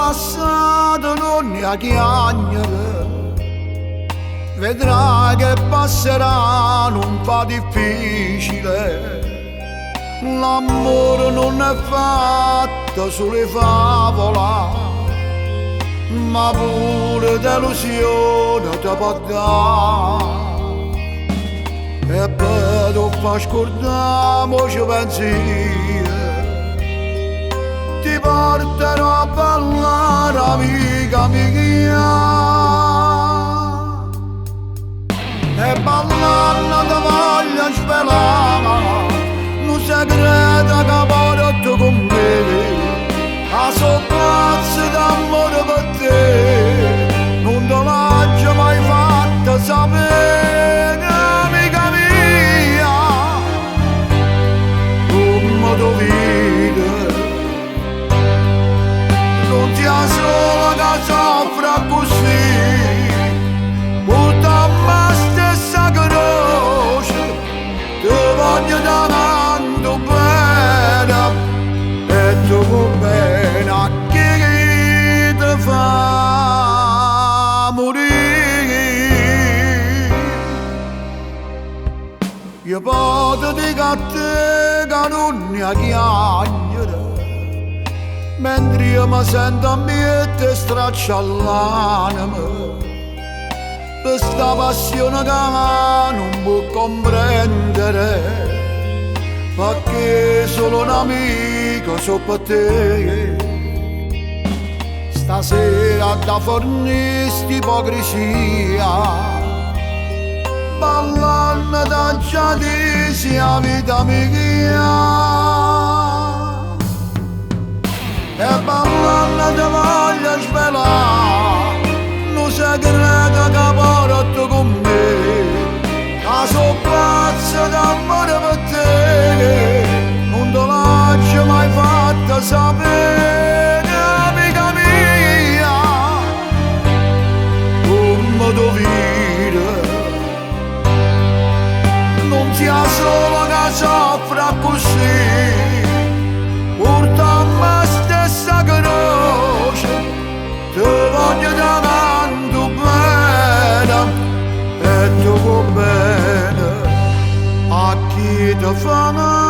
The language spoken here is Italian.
passato non ne ha chiagnere, vedrà che passerà un po' difficile. L'amore non è fatto sulle favole, ma pure delusione ti può dare. E poi tu fa scordare voce pensieri, ti porterò a ballare amica mia. E ballando ti voglio svelare un segreto che porto con me, a soppazzo d'amore per te, non te l'ho mai fatto sapere, amica mia, come tu vedi, non ti ha solo che soffra così, porta la stessa croce, ti voglio davanti bene, e tu bene a chi ti fa morire. Io posso dire a te che non ne ha chiagnere, mentre io mi sento a miete straccia l'anima, per sta passione che non può comprendere, perché solo un amico so per te. Stasera da fornisti ipocrisia, ballando da giadisia vita mia. E ballando ti voglio svelare un segreto che porto con me, a soppazzo d'amore per te, non te l'ho mai fatta sapere, amica mia, come tu vedi, non sia solo che soffra così, porta la stessa croce, ti voglio davanti bene, e tu bene a chi ti fa male.